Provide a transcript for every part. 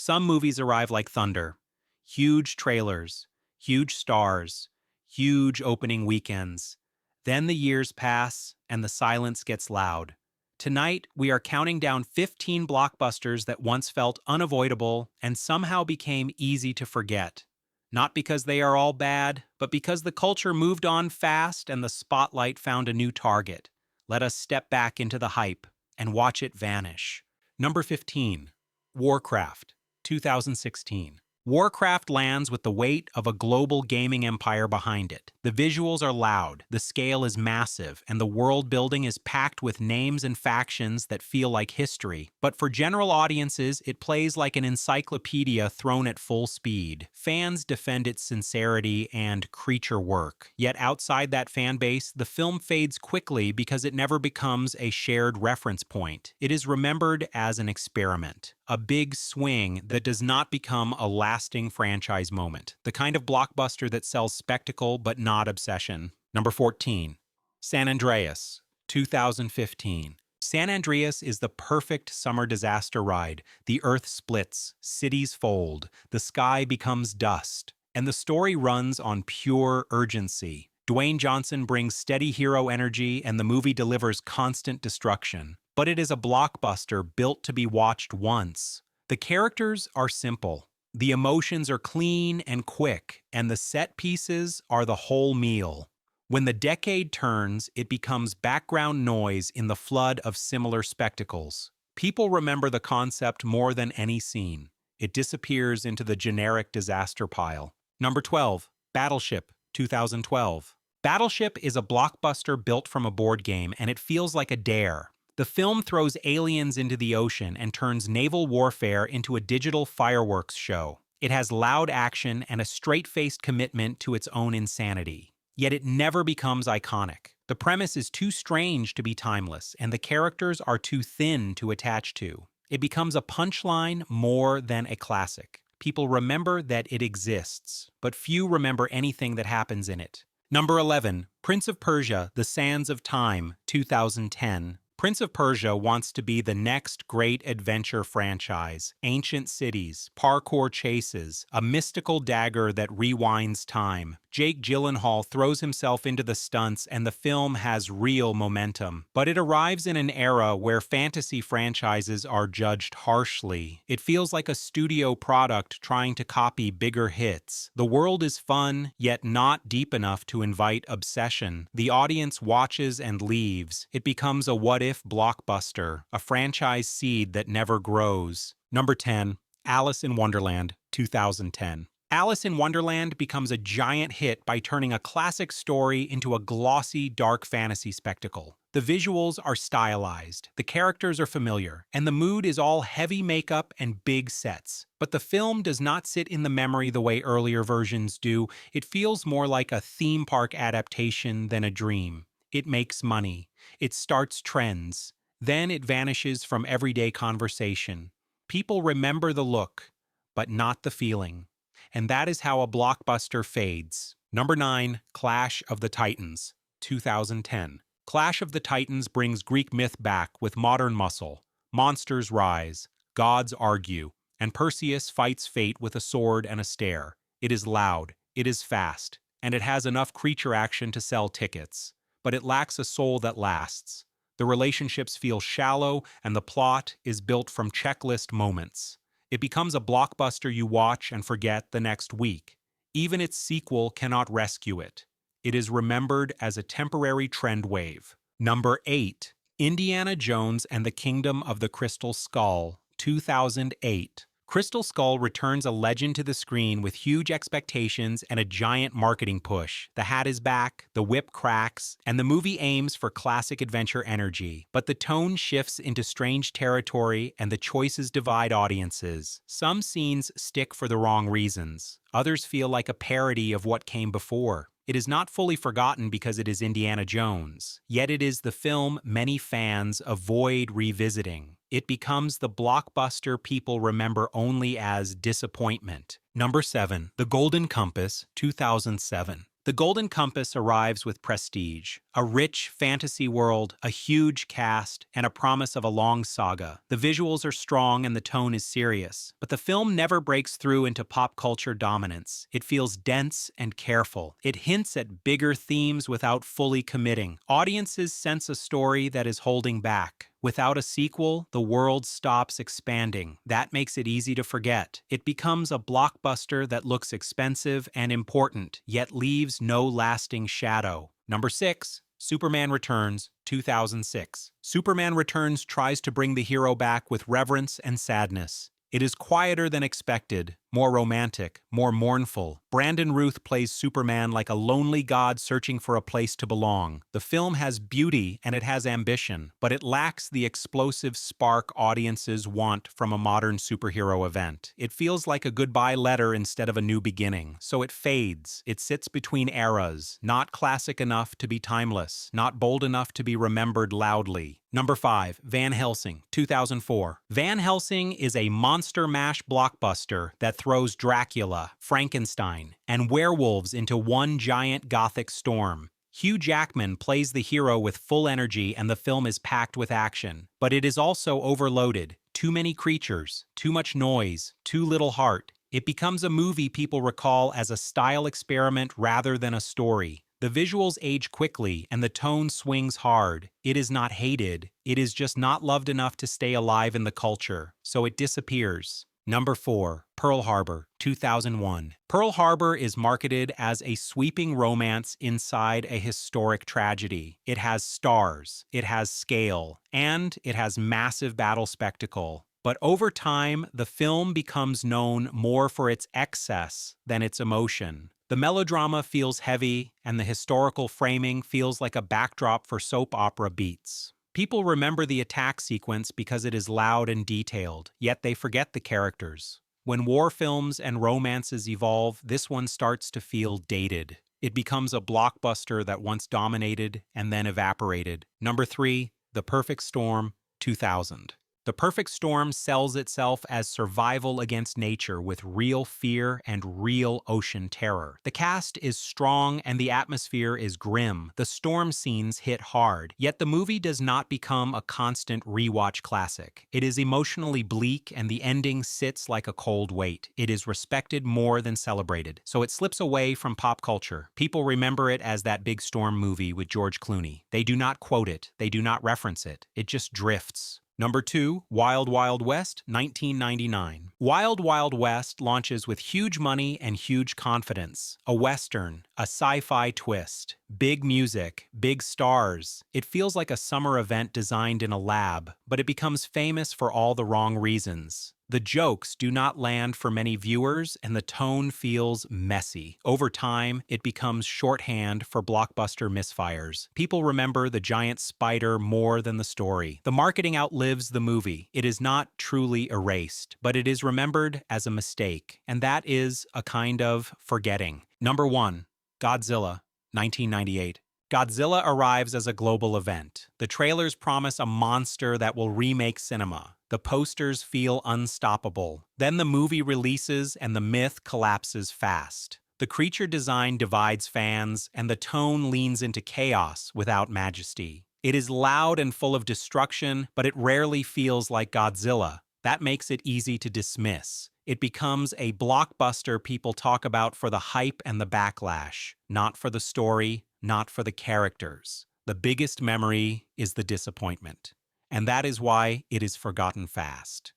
Some movies arrive like thunder. Huge trailers, huge stars, huge opening weekends. Then the years pass and the silence gets loud. Tonight, we are counting down 15 blockbusters that once felt unavoidable and somehow became easy to forget. Not because they are all bad, but because the culture moved on fast and the spotlight found a new target. Let us step back into the hype and watch it vanish. Number 15. Warcraft, 2016. Warcraft lands with the weight of a global gaming empire behind it. The visuals are loud, the scale is massive, and the world building is packed with names and factions that feel like history. But for general audiences, it plays like an encyclopedia thrown at full speed. Fans defend its sincerity and creature work. Yet outside that fan base, the film fades quickly because it never becomes a shared reference point. It is remembered as an experiment, a big swing that does not become a lasting franchise moment, the kind of blockbuster that sells spectacle but not obsession. Number 14. San Andreas, 2015. San Andreas is the perfect summer disaster ride. The earth splits, cities fold, the sky becomes dust, and the story runs on pure urgency. Dwayne Johnson brings steady hero energy, and the movie delivers constant destruction. But it is a blockbuster built to be watched once. The characters are simple. The emotions are clean and quick, and the set pieces are the whole meal. When the decade turns, it becomes background noise in the flood of similar spectacles. People remember the concept more than any scene. It disappears into the generic disaster pile. Number 12. Battleship, 2012. Battleship is a blockbuster built from a board game, and it feels like a dare. The film throws aliens into the ocean and turns naval warfare into a digital fireworks show. It has loud action and a straight-faced commitment to its own insanity. Yet it never becomes iconic. The premise is too strange to be timeless, and the characters are too thin to attach to. It becomes a punchline more than a classic. People remember that it exists, but few remember anything that happens in it. Number 11. Prince of Persia: The Sands of Time, 2010. Prince of Persia wants to be the next great adventure franchise. Ancient cities, parkour chases, a mystical dagger that rewinds time. Jake Gyllenhaal throws himself into the stunts, and the film has real momentum. But it arrives in an era where fantasy franchises are judged harshly. It feels like a studio product trying to copy bigger hits. The world is fun, yet not deep enough to invite obsession. The audience watches and leaves. It becomes a what-if blockbuster, a franchise seed that never grows. Number 10. Alice in Wonderland, 2010. Alice in Wonderland becomes a giant hit by turning a classic story into a glossy, dark fantasy spectacle. The visuals are stylized, the characters are familiar, and the mood is all heavy makeup and big sets. But the film does not sit in the memory the way earlier versions do. It feels more like a theme park adaptation than a dream. It makes money. It starts trends. Then it vanishes from everyday conversation. People remember the look, but not the feeling. And that is how a blockbuster fades. Number 9. Clash of the Titans, 2010. Clash of the Titans brings Greek myth back with modern muscle. Monsters rise, gods argue, and Perseus fights fate with a sword and a stare. It is loud, it is fast, and it has enough creature action to sell tickets. But it lacks a soul that lasts. The relationships feel shallow, and the plot is built from checklist moments. It becomes a blockbuster you watch and forget the next week. Even its sequel cannot rescue it. It is remembered as a temporary trend wave. Number 8. Indiana Jones and the Kingdom of the Crystal Skull, 2008. Crystal Skull returns a legend to the screen with huge expectations and a giant marketing push. The hat is back, the whip cracks, and the movie aims for classic adventure energy. But the tone shifts into strange territory and the choices divide audiences. Some scenes stick for the wrong reasons. Others feel like a parody of what came before. It is not fully forgotten because it is Indiana Jones, yet it is the film many fans avoid revisiting. It becomes the blockbuster people remember only as disappointment. Number 7. The Golden Compass, 2007. The Golden Compass arrives with prestige, A rich fantasy world, a huge cast, and a promise of a long saga. The visuals are strong and the tone is serious, but the film never breaks through into pop culture dominance. It feels dense and careful. It hints at bigger themes without fully committing. Audiences sense a story that is holding back. Without a sequel, the world stops expanding. That makes it easy to forget. It becomes a blockbuster that looks expensive and important, yet leaves no lasting shadow. Number 6. Superman Returns, 2006. Superman Returns tries to bring the hero back with reverence and sadness. It is quieter than expected, more romantic, more mournful. Brandon Routh plays Superman like a lonely god searching for a place to belong. The film has beauty and it has ambition, but it lacks the explosive spark audiences want from a modern superhero event. It feels like a goodbye letter instead of a new beginning, so it fades. It sits between eras, not classic enough to be timeless, not bold enough to be remembered loudly. Number 5. Van Helsing, 2004. Van Helsing is a monster mash blockbuster that throws Dracula, Frankenstein, and werewolves into one giant gothic storm. Hugh Jackman plays the hero with full energy and the film is packed with action. But it is also overloaded. Too many creatures, too much noise, too little heart. It becomes a movie people recall as a style experiment rather than a story. The visuals age quickly and the tone swings hard. It is not hated, it is just not loved enough to stay alive in the culture, so it disappears. Number 4. Pearl Harbor, 2001. Pearl Harbor is marketed as a sweeping romance inside a historic tragedy. It has stars, it has scale, and it has massive battle spectacle. But over time, the film becomes known more for its excess than its emotion. The melodrama feels heavy, and the historical framing feels like a backdrop for soap opera beats. People remember the attack sequence because it is loud and detailed, yet they forget the characters. When war films and romances evolve, this one starts to feel dated. It becomes a blockbuster that once dominated and then evaporated. Number 3. The Perfect Storm, 2000. The Perfect Storm sells itself as survival against nature with real fear and real ocean terror. The cast is strong and the atmosphere is grim. The storm scenes hit hard, yet the movie does not become a constant rewatch classic. It is emotionally bleak and the ending sits like a cold weight. It is respected more than celebrated, so it slips away from pop culture. People remember it as that big storm movie with George Clooney. They do not quote it, they do not reference it. It just drifts. Number 2, Wild Wild West, 1999. Wild Wild West launches with huge money and huge confidence. A western, a sci-fi twist, big music, big stars. It feels like a summer event designed in a lab, but it becomes famous for all the wrong reasons. The jokes do not land for many viewers, and the tone feels messy. Over time, it becomes shorthand for blockbuster misfires. People remember the giant spider more than the story. The marketing outlives the movie. It is not truly erased, but it is remembered as a mistake, and that is a kind of forgetting. Number 1, Godzilla, 1998. Godzilla arrives as a global event. The trailers promise a monster that will remake cinema. The posters feel unstoppable. Then the movie releases and the myth collapses fast. The creature design divides fans, and the tone leans into chaos without majesty. It is loud and full of destruction, but it rarely feels like Godzilla. That makes it easy to dismiss. It becomes a blockbuster people talk about for the hype and the backlash, not for the story, not for the characters. The biggest memory is the disappointment. And that is why it is forgotten fast.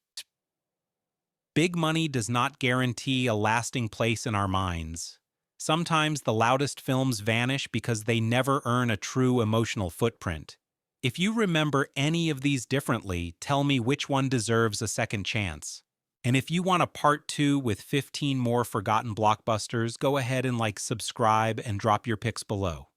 Big money does not guarantee a lasting place in our minds. Sometimes the loudest films vanish because they never earn a true emotional footprint. If you remember any of these differently, tell me which one deserves a second chance. And if you want a part 2 with 15 more forgotten blockbusters, go ahead and subscribe and drop your picks below.